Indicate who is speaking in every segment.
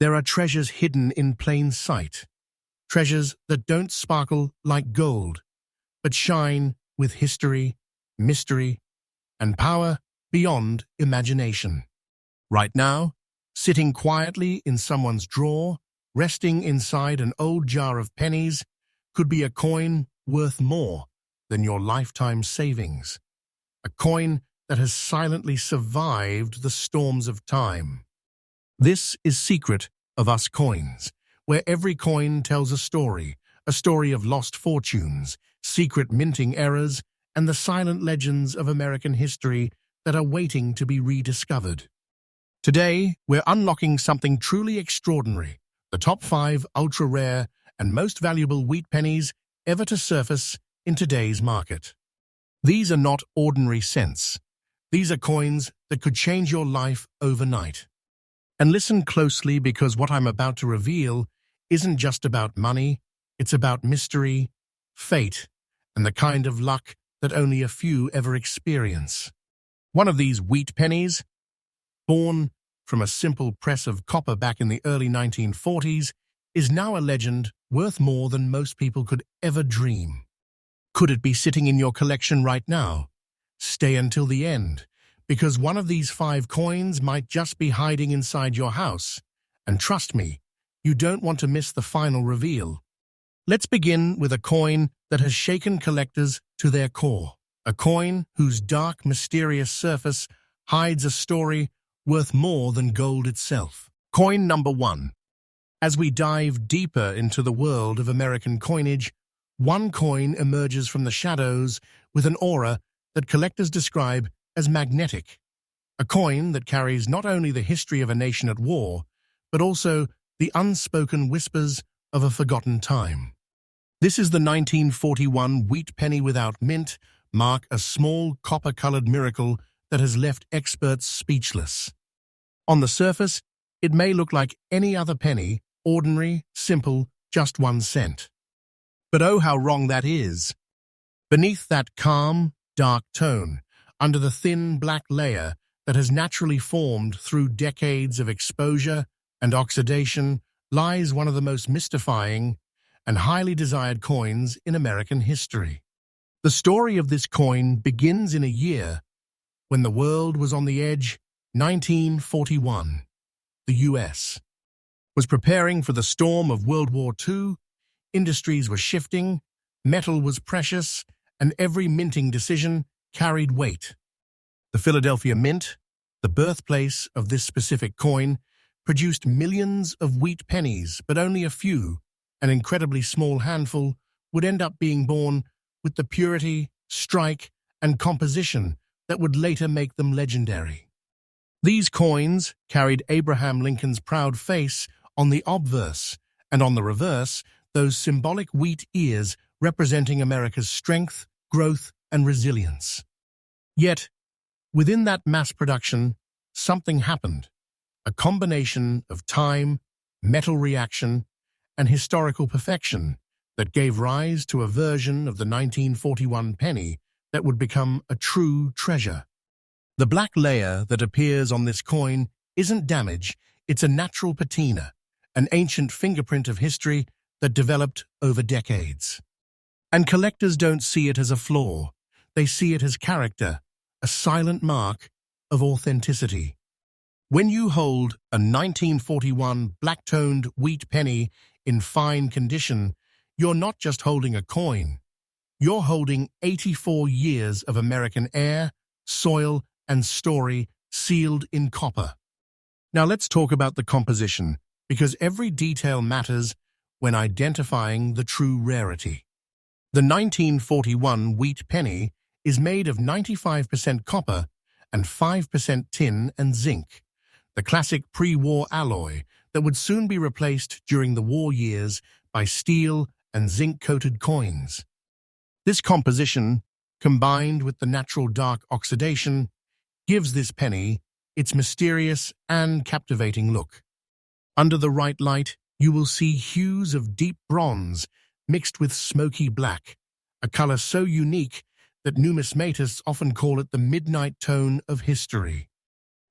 Speaker 1: There are treasures hidden in plain sight, treasures that don't sparkle like gold, but shine with history, mystery, and power beyond imagination. Right now, sitting quietly in someone's drawer, resting inside an old jar of pennies, could be a coin worth more than your lifetime savings. A coin that has silently survived the storms of time. This is Secret of Us Coins, where every coin tells a story of lost fortunes, secret minting errors, and the silent legends of American history that are waiting to be rediscovered. Today, we're unlocking something truly extraordinary, the top 5 ultra-rare and most valuable wheat pennies ever to surface in today's market. These are not ordinary cents. These are coins that could change your life overnight. And listen closely, because what I'm about to reveal isn't just about money, it's about mystery, fate, and the kind of luck that only a few ever experience. One of these wheat pennies, born from a simple press of copper back in the early 1940s, is now a legend worth more than most people could ever dream. Could it be sitting in your collection right now? Stay until the end, because one of these 5 coins might just be hiding inside your house. And trust me, you don't want to miss the final reveal. Let's begin with a coin that has shaken collectors to their core. A coin whose dark, mysterious surface hides a story worth more than gold itself. Coin number 1. As we dive deeper into the world of American coinage, one coin emerges from the shadows with an aura that collectors describe as magnetic. A coin that carries not only the history of a nation at war, but also the unspoken whispers of a forgotten time. This is the 1941 wheat penny without mint mark, a small copper-colored miracle that has left experts speechless. On the surface, it may look like any other penny, ordinary, simple, just 1 cent. But oh, how wrong that is. Beneath that calm, dark tone, under the thin black layer that has naturally formed through decades of exposure and oxidation, lies one of the most mystifying and highly desired coins in American history. The story of this coin begins in a year when the world was on the edge. 1941. The U.S. was preparing for the storm of World War II. Industries were shifting, metal was precious, and every minting decision carried weight. The Philadelphia Mint, the birthplace of this specific coin, produced millions of wheat pennies, but only a few, an incredibly small handful, would end up being born with the purity, strike, and composition that would later make them legendary. These coins carried Abraham Lincoln's proud face on the obverse, and on the reverse, those symbolic wheat ears representing America's strength, growth, and resilience. Yet, within that mass production, something happened. A combination of time, metal reaction, and historical perfection that gave rise to a version of the 1941 penny that would become a true treasure. The black layer that appears on this coin isn't damage, it's a natural patina, an ancient fingerprint of history that developed over decades. And collectors don't see it as a flaw, they see it as character, a silent mark of authenticity. When you hold a 1941 black-toned wheat penny in fine condition, you're not just holding a coin, you're holding 84 years of American air, soil, and story sealed in copper. Now let's talk about the composition, because every detail matters when identifying the true rarity. The 1941 wheat penny is made of 95% copper and 5% tin and zinc, the classic pre-war alloy that would soon be replaced during the war years by steel and zinc-coated coins. This composition, combined with the natural dark oxidation, gives this penny its mysterious and captivating look. Under the right light, you will see hues of deep bronze mixed with smoky black, a color so unique that numismatists often call it the midnight tone of history.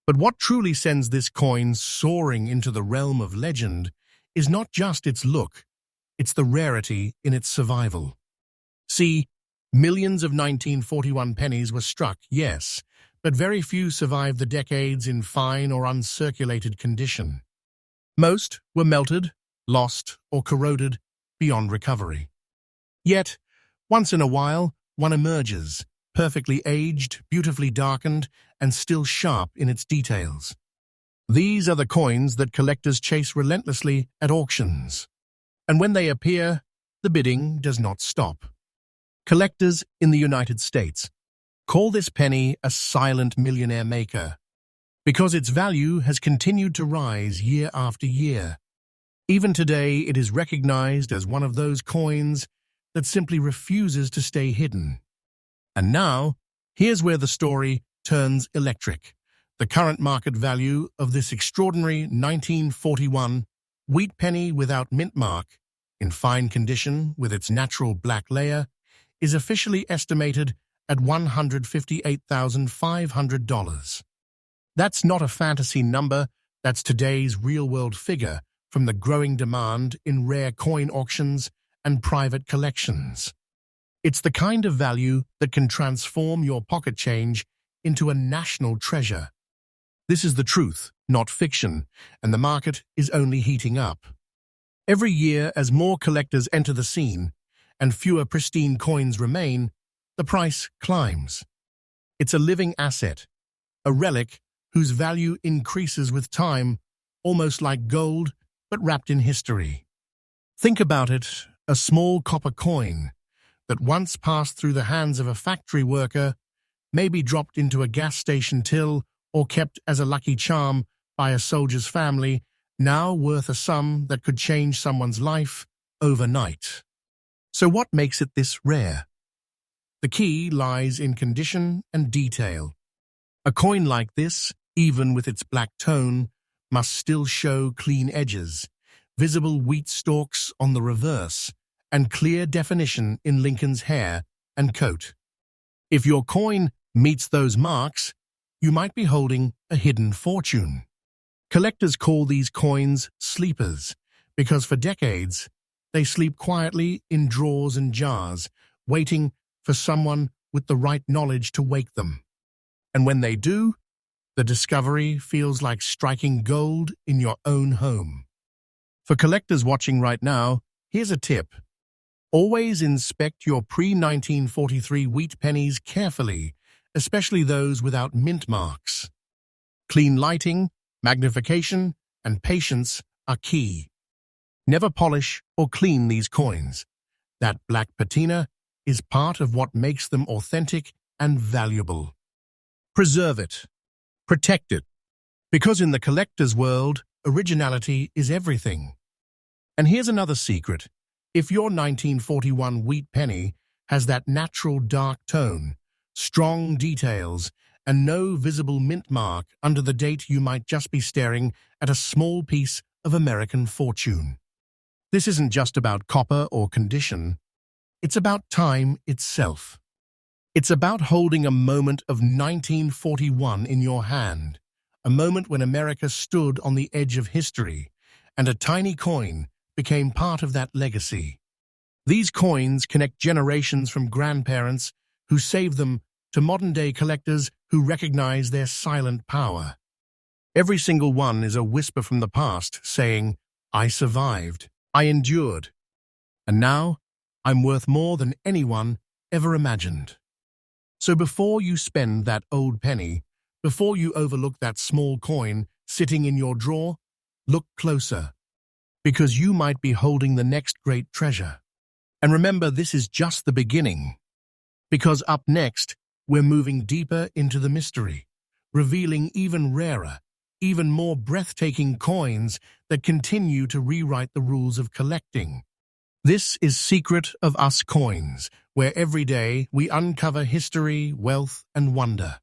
Speaker 1: But what truly sends this coin soaring into the realm of legend is not just its look, it's the rarity in its survival. See, millions of 1941 pennies were struck, yes, but very few survived the decades in fine or uncirculated condition. Most were melted, lost, or corroded beyond recovery. Yet, once in a while, one emerges, perfectly aged, beautifully darkened, and still sharp in its details. These are the coins that collectors chase relentlessly at auctions. And when they appear, the bidding does not stop. Collectors in the United States call this penny a silent millionaire maker because its value has continued to rise year after year. Even today, it is recognized as one of those coins that simply refuses to stay hidden. And now, here's where the story turns electric. The current market value of this extraordinary 1941 wheat penny without mint mark, in fine condition with its natural black layer, is officially estimated at $158,500. That's not a fantasy number, that's today's real-world figure from the growing demand in rare coin auctions and private collections. It's the kind of value that can transform your pocket change into a national treasure. This is the truth, not fiction, and the market is only heating up. Every year, as more collectors enter the scene and fewer pristine coins remain, the price climbs. It's a living asset, a relic whose value increases with time, almost like gold, but wrapped in history. Think about it, a small copper coin that once passed through the hands of a factory worker, maybe dropped into a gas station till or kept as a lucky charm by a soldier's family, now worth a sum that could change someone's life overnight. So what makes it this rare? The key lies in condition and detail. A coin like this, even with its black tone, must still show clean edges, visible wheat stalks on the reverse, and clear definition in Lincoln's hair and coat. If your coin meets those marks, you might be holding a hidden fortune. Collectors call these coins sleepers because for decades they sleep quietly in drawers and jars, waiting for someone with the right knowledge to wake them. And when they do, the discovery feels like striking gold in your own home. For collectors watching right now, here's a tip. Always inspect your pre-1943 wheat pennies carefully, especially those without mint marks. Clean lighting, magnification, and patience are key. Never polish or clean these coins. That black patina is part of what makes them authentic and valuable. Preserve it. Protect it. Because in the collector's world, originality is everything. And here's another secret. If your 1941 wheat penny has that natural dark tone, strong details, and no visible mint mark under the date, you might just be staring at a small piece of American fortune. This isn't just about copper or condition. It's about time itself. It's about holding a moment of 1941 in your hand, a moment when America stood on the edge of history, and a tiny coin became part of that legacy. These coins connect generations from grandparents who saved them to modern-day collectors who recognize their silent power. Every single one is a whisper from the past saying, "I survived, I endured, and now I'm worth more than anyone ever imagined." So before you spend that old penny, before you overlook that small coin sitting in your drawer, look closer, because you might be holding the next great treasure. And remember, this is just the beginning, because up next, we're moving deeper into the mystery, revealing even rarer, even more breathtaking coins that continue to rewrite the rules of collecting. This is Secret of Us Coins, where every day we uncover history, wealth, and wonder.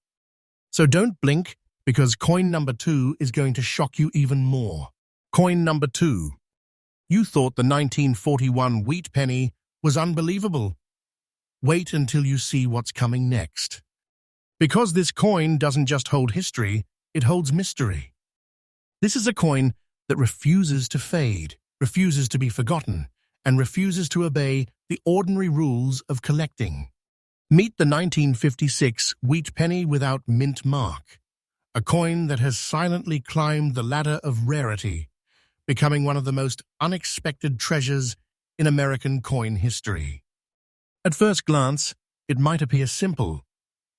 Speaker 1: So don't blink, because coin number 2 is going to shock you even more. Coin number 2. You thought the 1941 wheat penny was unbelievable. Wait until you see what's coming next. Because this coin doesn't just hold history, it holds mystery. This is a coin that refuses to fade, refuses to be forgotten, and refuses to obey the ordinary rules of collecting. Meet the 1956 wheat penny without mint mark, a coin that has silently climbed the ladder of rarity, becoming one of the most unexpected treasures in American coin history. At first glance, it might appear simple.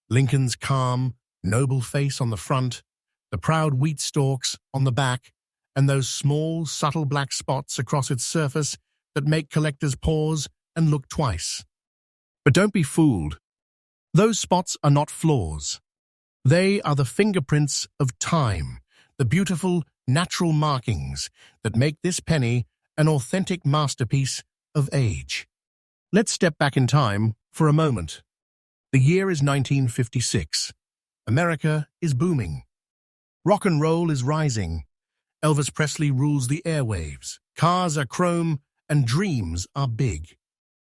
Speaker 1: Lincoln's calm, noble face on the front, the proud wheat stalks on the back, and those small, subtle black spots across its surface that make collectors pause and look twice. But don't be fooled. Those spots are not flaws. They are the fingerprints of time, the beautiful, natural markings that make this penny an authentic masterpiece of age. Let's step back in time for a moment. The year is 1956. America is booming. Rock and roll is rising. Elvis Presley rules the airwaves. Cars are chrome and dreams are big.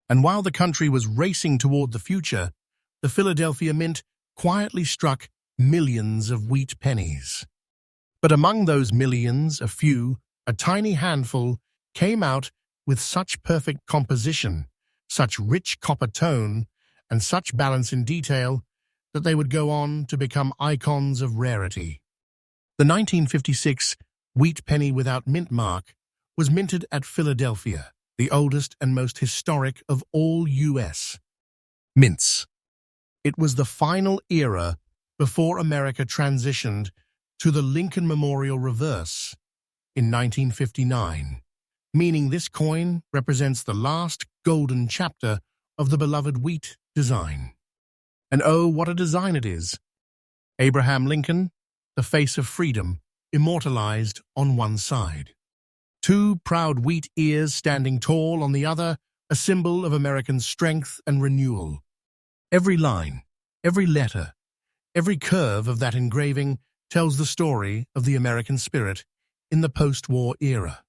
Speaker 1: And while the country was racing toward the future, the Philadelphia Mint quietly struck millions of wheat pennies. But among those millions, a tiny handful, came out with such perfect composition, such rich copper tone, and such balance in detail that they would go on to become icons of rarity. The 1956 wheat penny without mint mark was minted at Philadelphia, the oldest and most historic of all U.S. mints. It was the final era before America transitioned to the Lincoln Memorial reverse in 1959, meaning this coin represents the last golden chapter of the beloved wheat design. And oh, what a design it is! Abraham Lincoln, the face of freedom, immortalized on one side. Two proud wheat ears standing tall on the other, a symbol of American strength and renewal. Every line, every letter, every curve of that engraving tells the story of the American spirit in the post-war era.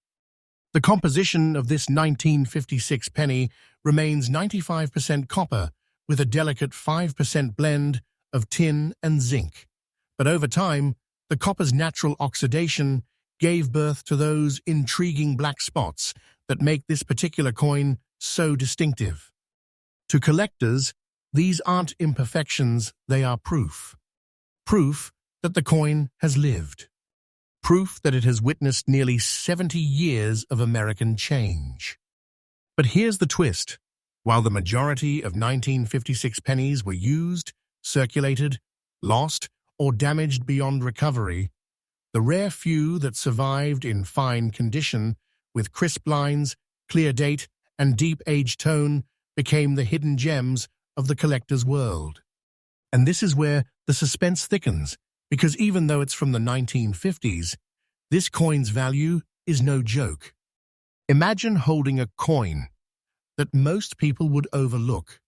Speaker 1: The composition of this 1956 penny remains 95% copper with a delicate 5% blend of tin and zinc. But over time, the copper's natural oxidation gave birth to those intriguing black spots that make this particular coin so distinctive. To collectors, these aren't imperfections, they are proof. Proof that the coin has lived. Proof that it has witnessed nearly 70 years of American change. But here's the twist. While the majority of 1956 pennies were used, circulated, lost, or damaged beyond recovery, the rare few that survived in fine condition, with crisp lines, clear date, and deep age tone, became the hidden gems of the collector's world. And this is where the suspense thickens, because even though it's from the 1950s, this coin's value is no joke. Imagine holding a coin that most people would overlook,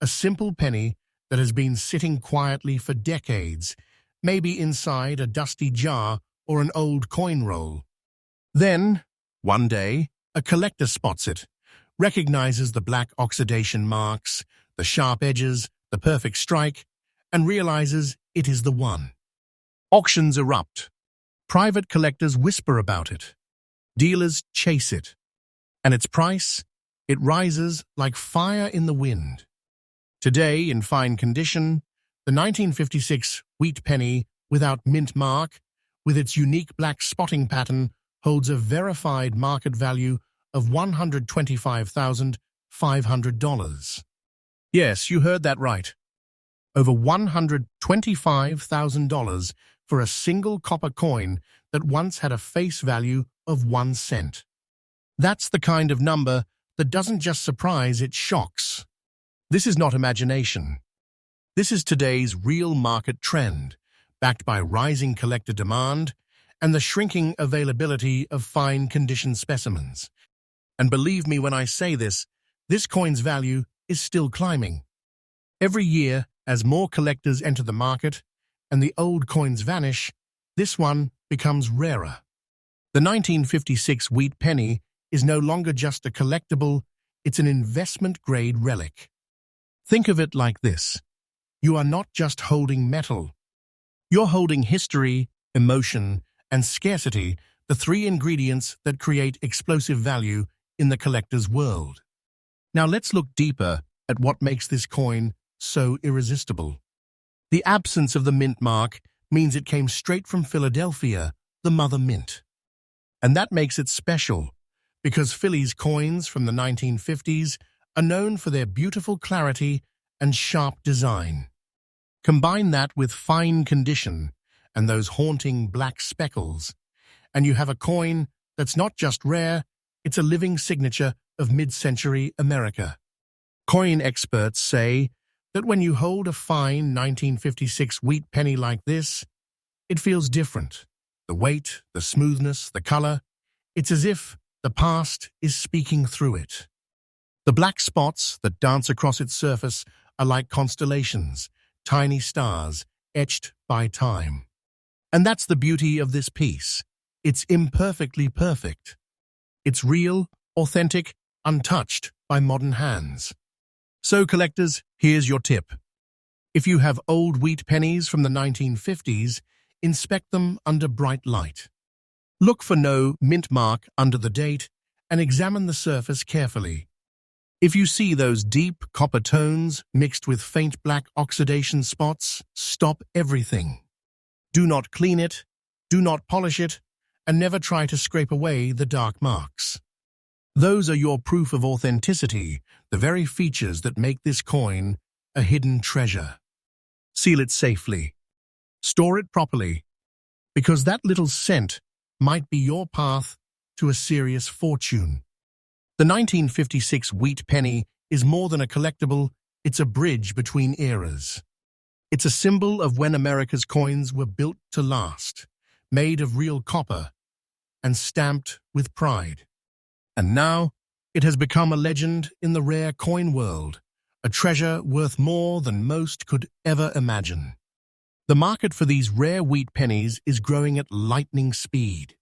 Speaker 1: a simple penny that has been sitting quietly for decades, maybe inside a dusty jar or an old coin roll. Then, one day, a collector spots it, recognizes the black oxidation marks, the sharp edges, the perfect strike, and realizes it is the one. Auctions erupt. Private collectors whisper about it. Dealers chase it. And its price? It rises like fire in the wind. Today, in fine condition, the 1956 wheat penny without mint mark, with its unique black spotting pattern, holds a verified market value of $125,500. Yes, you heard that right. Over $125,000 for a single copper coin that once had a face value of 1 cent. That's the kind of number that doesn't just surprise, it shocks. This is not imagination. This is today's real market trend, backed by rising collector demand and the shrinking availability of fine-condition specimens. And believe me when I say this coin's value is still climbing. Every year, as more collectors enter the market and the old coins vanish, this one becomes rarer. The 1956 wheat penny is no longer just a collectible, it's an investment-grade relic. Think of it like this. You are not just holding metal. You're holding history, emotion, and scarcity, the three ingredients that create explosive value in the collector's world. Now let's look deeper at what makes this coin so irresistible. The absence of the mint mark means it came straight from Philadelphia, the mother mint. And that makes it special, because Philly's coins from the 1950s are known for their beautiful clarity and sharp design. Combine that with fine condition and those haunting black speckles, and you have a coin that's not just rare, it's a living signature of mid-century America. Coin experts say that when you hold a fine 1956 wheat penny like this, it feels different. The weight, the smoothness, the color, it's as if the past is speaking through it. The black spots that dance across its surface are like constellations, tiny stars etched by time. And that's the beauty of this piece. It's imperfectly perfect. It's real, authentic, untouched by modern hands. So collectors, here's your tip. If you have old wheat pennies from the 1950s, inspect them under bright light. Look for no mint mark under the date and examine the surface carefully. If you see those deep copper tones mixed with faint black oxidation spots, stop everything. Do not clean it, do not polish it, and never try to scrape away the dark marks. Those are your proof of authenticity, the very features that make this coin a hidden treasure. Seal it safely. Store it properly, because that little cent might be your path to a serious fortune. The 1956 wheat penny is more than a collectible, it's a bridge between eras. It's a symbol of when America's coins were built to last, made of real copper, and stamped with pride. And now, it has become a legend in the rare coin world, a treasure worth more than most could ever imagine. The market for these rare wheat pennies is growing at lightning speed.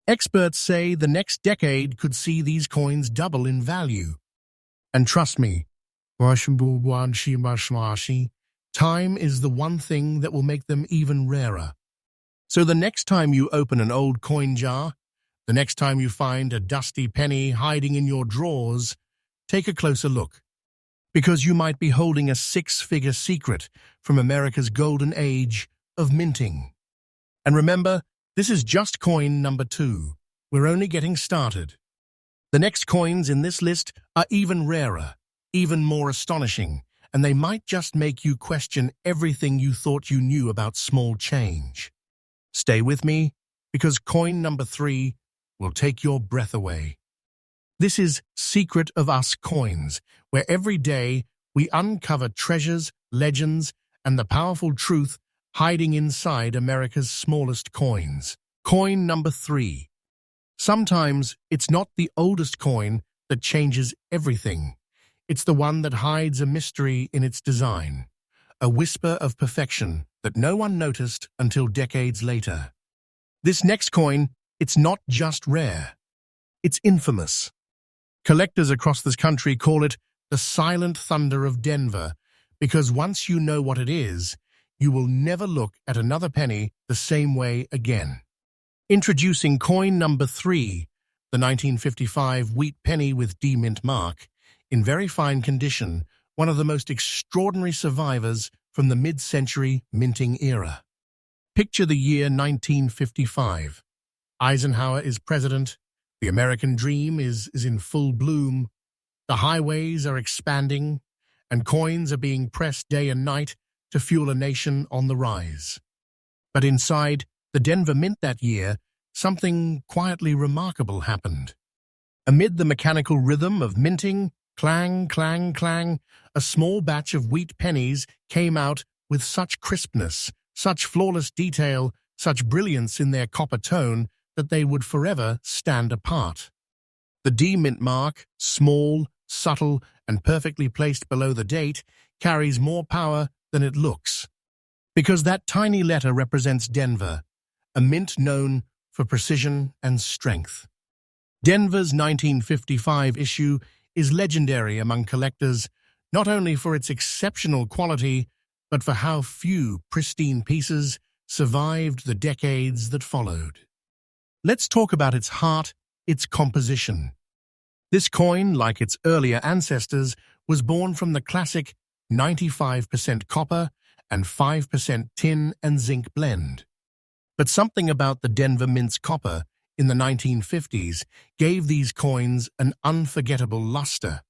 Speaker 1: Experts say the next decade could see these coins double in value. And trust me, time is the one thing that will make them even rarer. So the next time you open an old coin jar, the next time you find a dusty penny hiding in your drawers, take a closer look. Because you might be holding a six-figure secret from America's golden age of minting. And remember, this is just coin number 2. We're only getting started. The next coins in this list are even rarer, even more astonishing, and they might just make you question everything you thought you knew about small change. Stay with me, because coin number 3 will take your breath away. This is Secret of Us Coins, where every day we uncover treasures, legends, and the powerful truth hiding inside America's smallest coins. Coin number 3. Sometimes it's not the oldest coin that changes everything. It's the one that hides a mystery in its design, a whisper of perfection that no one noticed until decades later. This next coin, it's not just rare. It's infamous. Collectors across this country call it the silent thunder of Denver, because once you know what it is, you will never look at another penny the same way again. Introducing coin number 3, the 1955 wheat penny with D-mint mark, in very fine condition, one of the most extraordinary survivors from the mid-century minting era. Picture the year 1955. Eisenhower is president. The American dream is in full bloom. The highways are expanding, and coins are being pressed day and night to fuel a nation on the rise. But inside the Denver Mint that year, something quietly remarkable happened. Amid the mechanical rhythm of minting, clang, clang, clang, a small batch of wheat pennies came out with such crispness, such flawless detail, such brilliance in their copper tone that they would forever stand apart. The D-mint mark, small, subtle, and perfectly placed below the date, carries more power than it looks. Because that tiny letter represents Denver, a mint known for precision and strength. Denver's 1955 issue is legendary among collectors, not only for its exceptional quality, but for how few pristine pieces survived the decades that followed. Let's talk about its heart, its composition. This coin, like its earlier ancestors, was born from the classic 95% copper and 5% tin and zinc blend. But something about the Denver Mint's copper in the 1950s gave these coins an unforgettable luster,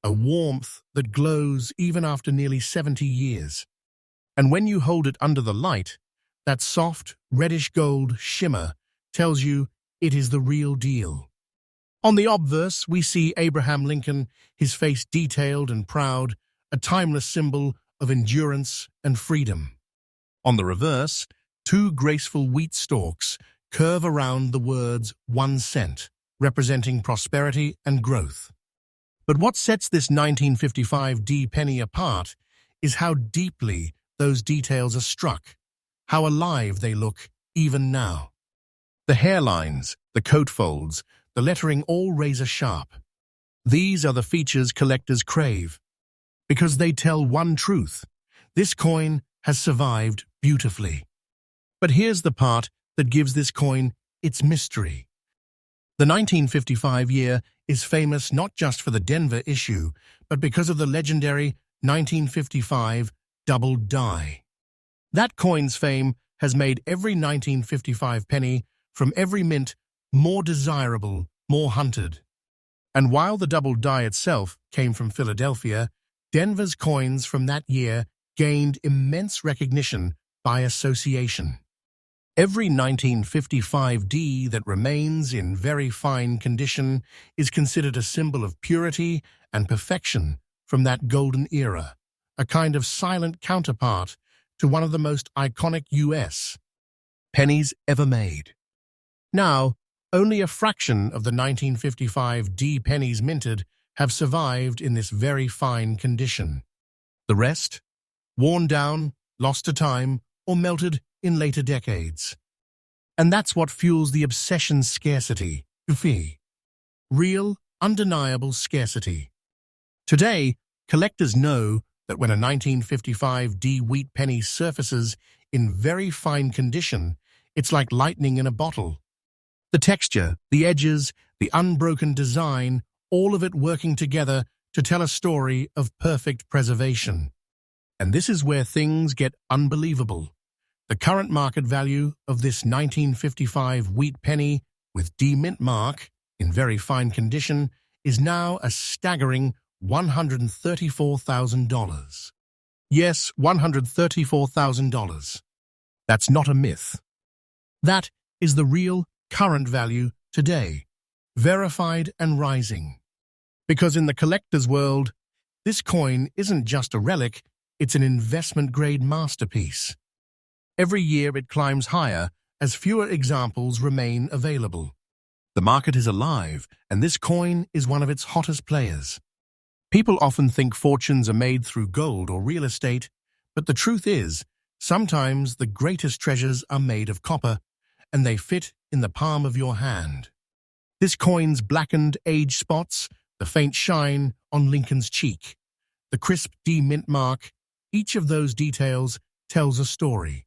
Speaker 1: a warmth that glows even after nearly 70 years. And when you hold it under the light, that soft, reddish-gold shimmer tells you it is the real deal. On the obverse, we see Abraham Lincoln, his face detailed and proud, a timeless symbol of endurance and freedom. On the reverse, two graceful wheat stalks curve around the words 1 cent, representing prosperity and growth. But what sets this 1955 D penny apart is how deeply those details are struck, how alive they look even now. The hairlines, the coat folds, the lettering all razor sharp. These are the features collectors crave, because they tell one truth: this coin has survived beautifully. But here's the part that gives this coin its mystery. The 1955 year is famous not just for the Denver issue, but because of the legendary 1955 double die. That coin's fame has made every 1955 penny from every mint more desirable, more hunted. And while the double die itself came from Philadelphia, Denver's coins from that year gained immense recognition by association. Every 1955 D that remains in very fine condition is considered a symbol of purity and perfection from that golden era, a kind of silent counterpart to one of the most iconic U.S. pennies ever made. Now, only a fraction of the 1955 D pennies minted have survived in this very fine condition. The rest, worn down, lost to time, or melted in later decades. And that's what fuels the obsession's scarcity, real, undeniable scarcity. Today, collectors know that when a 1955 D wheat penny surfaces in very fine condition, it's like lightning in a bottle. The texture, the edges, the unbroken design, all of it working together to tell a story of perfect preservation. And this is where things get unbelievable. The current market value of this 1955 wheat penny with D mint mark in very fine condition is now a staggering $134,000. Yes, $134,000. That's not a myth. That is the real current value today, verified and rising. Because in the collector's world, this coin isn't just a relic, it's an investment-grade masterpiece. Every year it climbs higher as fewer examples remain available. The market is alive, and this coin is one of its hottest players. People often think fortunes are made through gold or real estate, but the truth is, sometimes the greatest treasures are made of copper, and they fit in the palm of your hand. This coin's blackened age spots, the faint shine on Lincoln's cheek, the crisp D mint mark, each of those details tells a story.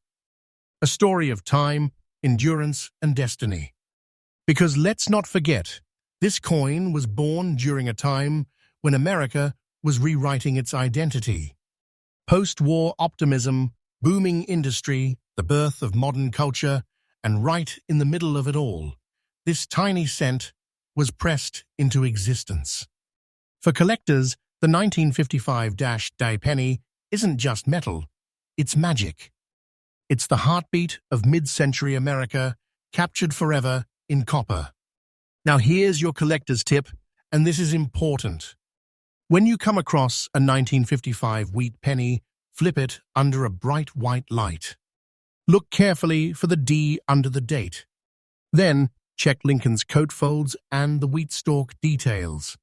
Speaker 1: A story of time, endurance, and destiny. Because let's not forget, this coin was born during a time when America was rewriting its identity. Post-war optimism, booming industry, the birth of modern culture, and right in the middle of it all, this tiny cent was pressed into existence. For collectors, the 1955 die penny isn't just metal, it's magic. It's the heartbeat of mid-century America, captured forever in copper. Now here's your collector's tip, and this is important. When you come across a 1955 wheat penny, flip it under a bright white light. Look carefully for the D under the date. Then, check Lincoln's coat folds and the wheat stalk details.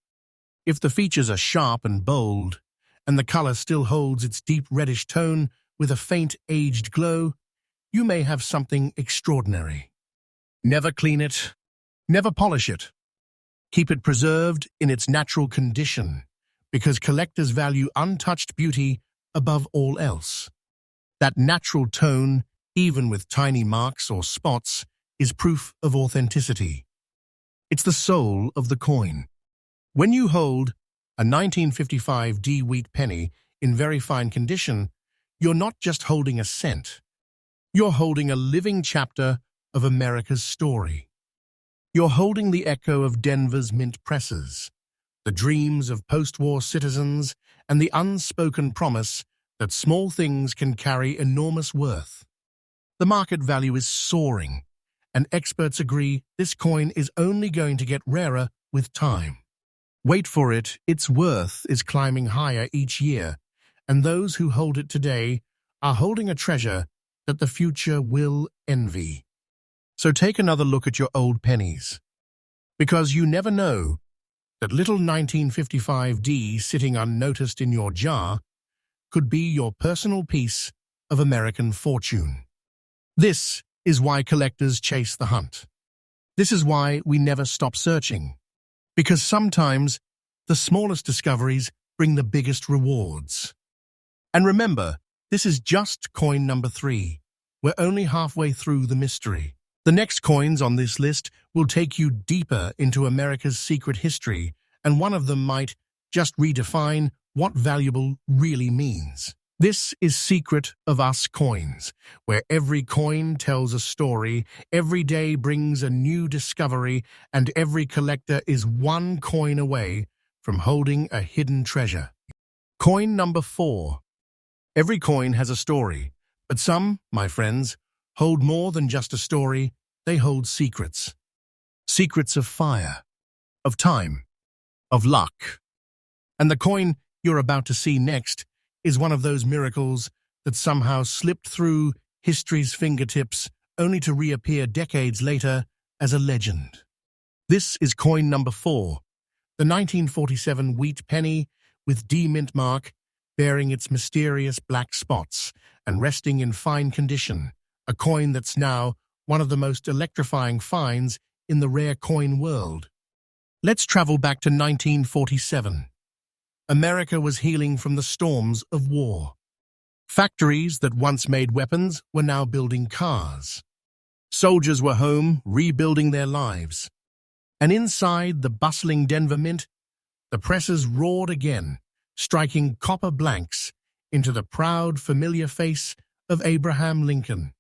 Speaker 1: If the features are sharp and bold, and the color still holds its deep reddish tone with a faint aged glow, you may have something extraordinary. Never clean it, never polish it. Keep it preserved in its natural condition, because collectors value untouched beauty above all else. That natural tone even with tiny marks or spots, is proof of authenticity. It's the soul of the coin. When you hold a 1955 D wheat penny in very fine condition, you're not just holding a cent. You're holding a living chapter of America's story. You're holding the echo of Denver's mint presses, the dreams of post-war citizens, and the unspoken promise that small things can carry enormous worth. The market value is soaring, and experts agree this coin is only going to get rarer with time. Wait for it, its worth is climbing higher each year, and those who hold it today are holding a treasure that the future will envy. So take another look at your old pennies, because you never know that little 1955D sitting unnoticed in your jar could be your personal piece of American fortune. This is why collectors chase the hunt. This is why we never stop searching, because sometimes the smallest discoveries bring the biggest rewards. And remember, this is just coin number 3. We're only halfway through the mystery. The next coins on this list will take you deeper into America's secret history, and one of them might just redefine what valuable really means. This is Secret of Us Coins, where every coin tells a story, every day brings a new discovery, and every collector is one coin away from holding a hidden treasure. Coin number 4. Every coin has a story, but some, my friends, hold more than just a story. They hold secrets. Secrets of fire, of time, of luck. And the coin you're about to see next is one of those miracles that somehow slipped through history's fingertips only to reappear decades later as a legend. This is coin number 4, the 1947 wheat penny with D mint mark, bearing its mysterious black spots and resting in fine condition, a coin that's now one of the most electrifying finds in the rare coin world. Let's travel back to 1947. America was healing from the storms of war. Factories that once made weapons were now building cars. Soldiers were home, rebuilding their lives. And inside the bustling Denver Mint, the presses roared again, striking copper blanks into the proud, familiar face of Abraham Lincoln.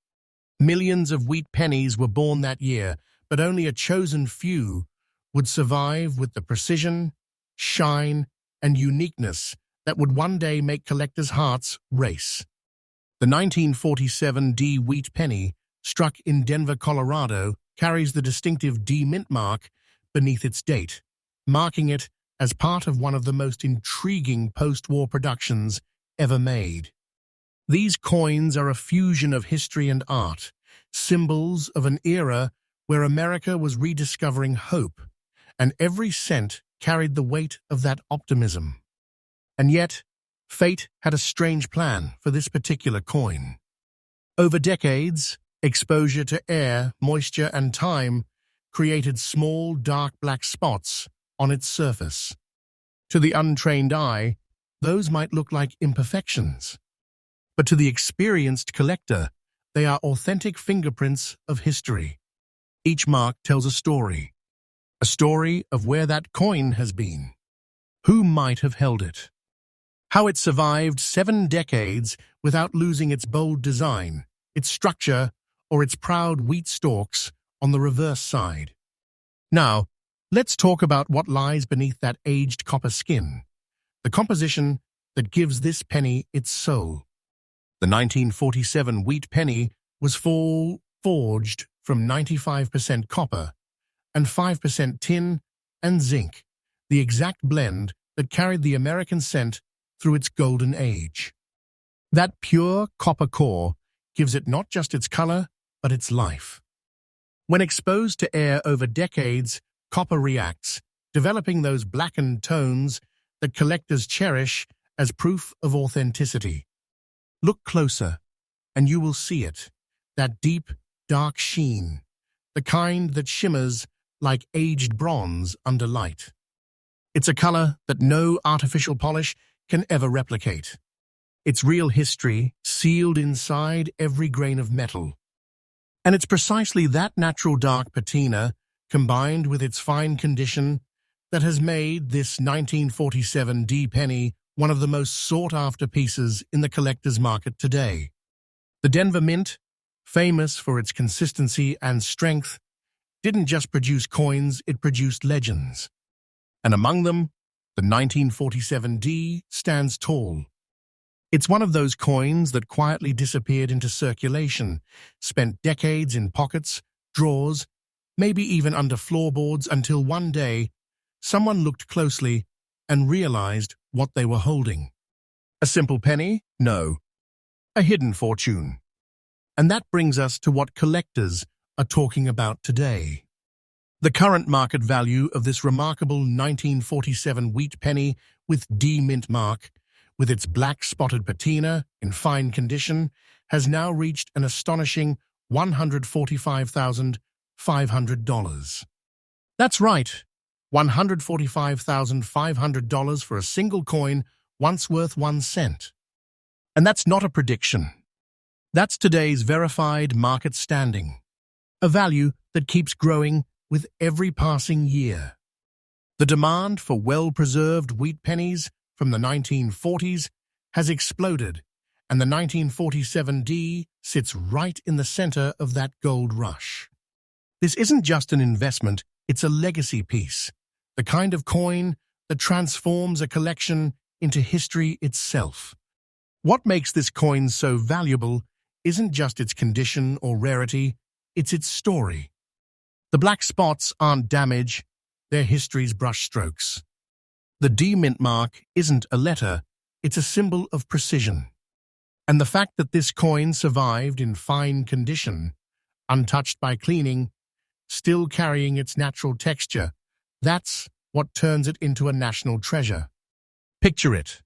Speaker 1: Millions of wheat pennies were born that year, but only a chosen few would survive with the precision, shine, and uniqueness that would one day make collectors' hearts race. The 1947 D wheat penny, struck in Denver, Colorado, carries the distinctive D mint mark beneath its date, marking it as part of one of the most intriguing post-war productions ever made. These coins are a fusion of history and art, symbols of an era where America was rediscovering hope, and every cent carried the weight of that optimism. And yet, fate had a strange plan for this particular coin. Over decades, exposure to air, moisture, and time created small, dark black spots on its surface. To the untrained eye, those might look like imperfections. But to the experienced collector, they are authentic fingerprints of history. Each mark tells a story of where that coin has been, who might have held it, how it survived 7 decades without losing its bold design, its structure, or its proud wheat stalks on the reverse side. Now, let's talk about what lies beneath that aged copper skin, the composition that gives this penny its soul. The 1947 wheat penny was forged from 95% copper and 5% tin and zinc, the exact blend that carried the American cent through its golden age. That pure copper core gives it not just its color, but its life. When exposed to air over decades, copper reacts, developing those blackened tones that collectors cherish as proof of authenticity. Look closer, and you will see it, that deep, dark sheen, the kind that shimmers like aged bronze under light. It's a color that no artificial polish can ever replicate. Its real history sealed inside every grain of metal. And it's precisely that natural dark patina, combined with its fine condition, that has made this 1947 D penny one of the most sought-after pieces in the collector's market today. The Denver Mint, famous for its consistency and strength, didn't just produce coins, it produced legends. And among them, the 1947 D stands tall. It's one of those coins that quietly disappeared into circulation, spent decades in pockets, drawers, maybe even under floorboards until one day, someone looked closely and realized what they were holding. A simple penny? No. A hidden fortune. And that brings us to what collectors are talking about today. The current market value of this remarkable 1947 wheat penny with D mint mark, with its black spotted patina in fine condition, has now reached an astonishing $145,500. That's right, $145,500 for a single coin once worth 1 cent. And that's not a prediction. That's today's verified market standing, a value that keeps growing with every passing year. The demand for well-preserved wheat pennies from the 1940s has exploded, and the 1947 D sits right in the center of that gold rush. This isn't just an investment, it's a legacy piece, the kind of coin that transforms a collection into history itself. What makes this coin so valuable isn't just its condition or rarity, it's its story. The black spots aren't damage, they're history's brushstrokes. The D mint mark isn't a letter, it's a symbol of precision. And the fact that this coin survived in fine condition, untouched by cleaning, still carrying its natural texture, that's what turns it into a national treasure. Picture it.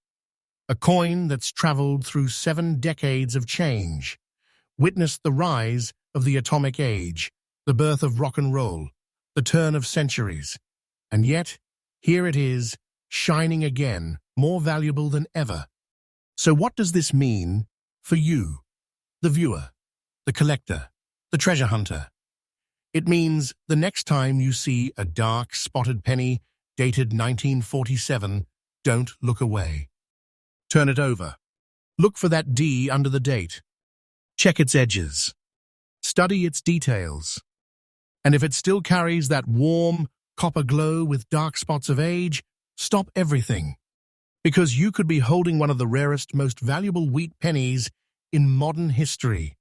Speaker 1: A coin that's traveled through 7 decades of change, witnessed the rise of the atomic age, the birth of rock and roll, the turn of centuries, and yet, here it is, shining again, more valuable than ever. So what does this mean for you, the viewer, the collector, the treasure hunter? It means the next time you see a dark, spotted penny dated 1947, don't look away. Turn it over. Look for that D under the date. Check its edges. Study its details. And if it still carries that warm, copper glow with dark spots of age, stop everything. Because you could be holding one of the rarest, most valuable wheat pennies in modern history.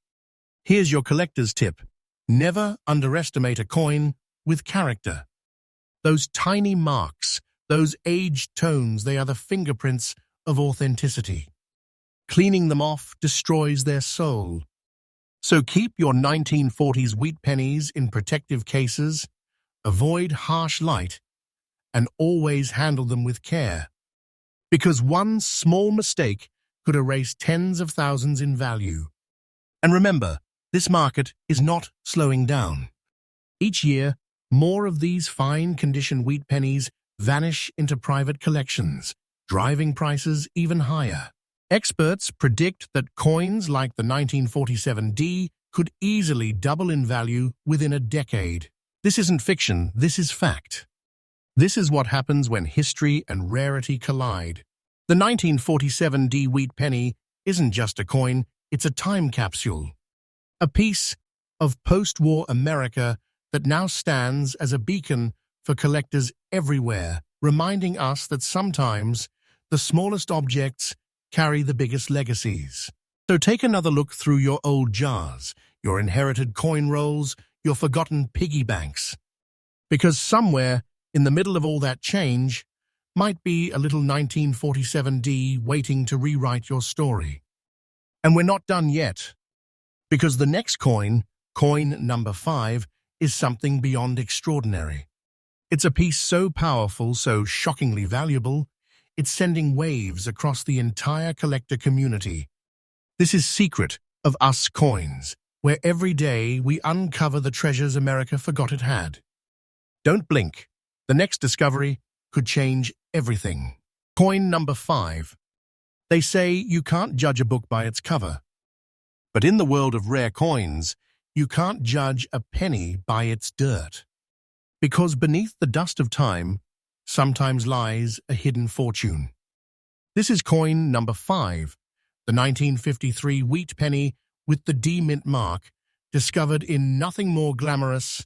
Speaker 1: Here's your collector's tip. Never underestimate a coin with character. Those tiny marks, those aged tones, they are the fingerprints of authenticity. Cleaning them off destroys their soul. So keep your 1940s wheat pennies in protective cases, avoid harsh light, and always handle them with care. Because one small mistake could erase tens of thousands in value. And remember, this market is not slowing down. Each year, more of these fine-condition wheat pennies vanish into private collections, driving prices even higher. Experts predict that coins like the 1947 D could easily double in value within a decade. This isn't fiction, this is fact. This is what happens when history and rarity collide. The 1947 D wheat penny isn't just a coin, it's a time capsule. A piece of post-war America that now stands as a beacon for collectors everywhere, reminding us that sometimes the smallest objects carry the biggest legacies. So take another look through your old jars, your inherited coin rolls, your forgotten piggy banks. Because somewhere in the middle of all that change might be a little 1947 D waiting to rewrite your story. And we're not done yet. Because the next coin, coin number 5, is something beyond extraordinary. It's a piece so powerful, so shockingly valuable, it's sending waves across the entire collector community. This is Secret of Us Coins, where every day we uncover the treasures America forgot it had. Don't blink. The next discovery could change everything. Coin number 5. They say you can't judge a book by its cover. But in the world of rare coins, you can't judge a penny by its dirt. Because beneath the dust of time sometimes lies a hidden fortune. This is coin number 5, the 1953 wheat penny with the D mint mark, discovered in nothing more glamorous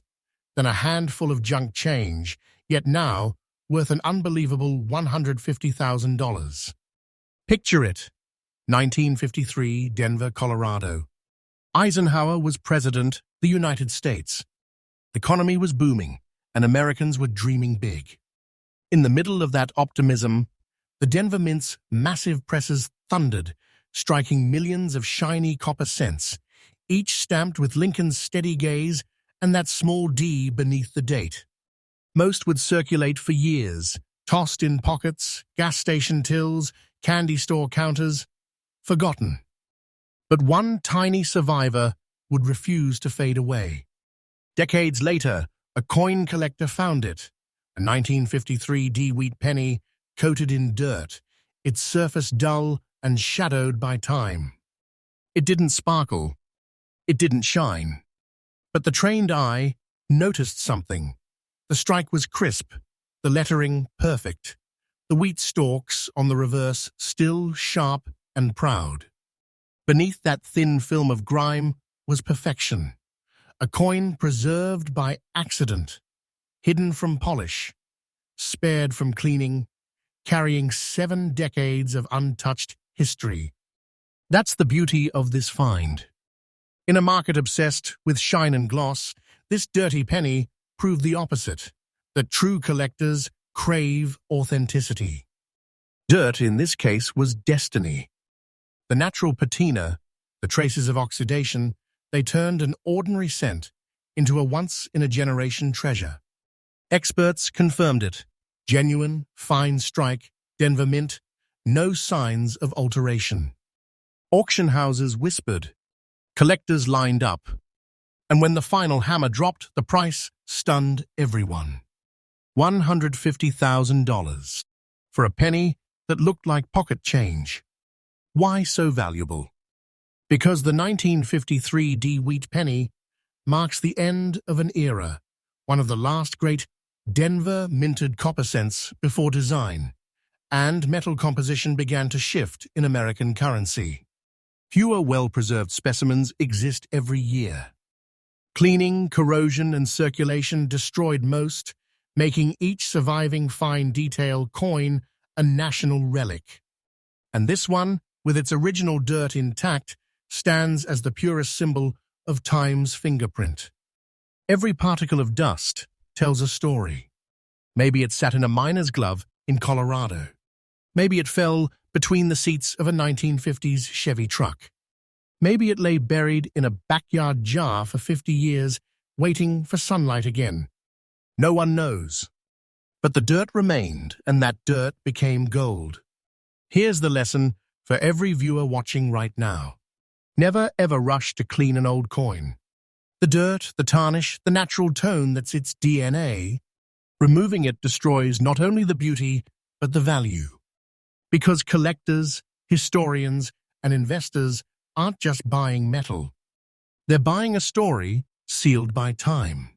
Speaker 1: than a handful of junk change, yet now worth an unbelievable $150,000. Picture it, 1953, Denver, Colorado. Eisenhower was president of the United States. The economy was booming, and Americans were dreaming big. In the middle of that optimism, the Denver Mint's massive presses thundered, striking millions of shiny copper cents, each stamped with Lincoln's steady gaze and that small D beneath the date. Most would circulate for years, tossed in pockets, gas station tills, candy store counters, forgotten. But one tiny survivor would refuse to fade away. Decades later, a coin collector found it, a 1953 D wheat penny coated in dirt, its surface dull and shadowed by time. It didn't sparkle. It didn't shine. But the trained eye noticed something. The strike was crisp, the lettering perfect, the wheat stalks on the reverse still sharp and proud. Beneath that thin film of grime was perfection, a coin preserved by accident, hidden from polish, spared from cleaning, carrying 7 decades of untouched history. That's the beauty of this find. In a market obsessed with shine and gloss, this dirty penny proved the opposite, that true collectors crave authenticity. Dirt, in this case, was destiny. The natural patina, the traces of oxidation, they turned an ordinary cent into a once-in-a-generation treasure. Experts confirmed it. Genuine, fine strike, Denver Mint, no signs of alteration. Auction houses whispered. Collectors lined up. And when the final hammer dropped, the price stunned everyone. $150,000 for a penny that looked like pocket change. Why so valuable? Because the 1953 D wheat penny marks the end of an era, one of the last great Denver minted copper cents before design, and metal composition began to shift in American currency. Fewer well-preserved specimens exist every year. Cleaning, corrosion, and circulation destroyed most, making each surviving fine detail coin a national relic. And this one, with its original dirt intact, stands as the purest symbol of time's fingerprint. Every particle of dust tells a story. Maybe it sat in a miner's glove in Colorado. Maybe it fell between the seats of a 1950s Chevy truck. Maybe it lay buried in a backyard jar for 50 years, waiting for sunlight again. No one knows. But the dirt remained, and that dirt became gold. Here's the lesson for every viewer watching right now. Never ever rush to clean an old coin. The dirt, the tarnish, the natural tone that's its DNA, removing it destroys not only the beauty, but the value. Because collectors, historians, and investors aren't just buying metal. They're buying a story sealed by time.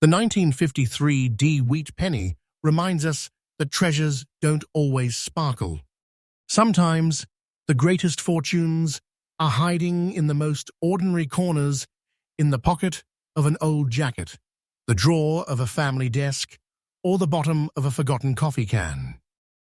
Speaker 1: The 1953 D wheat penny reminds us that treasures don't always sparkle. Sometimes the greatest fortunes are hiding in the most ordinary corners, in the pocket of an old jacket, the drawer of a family desk, or the bottom of a forgotten coffee can.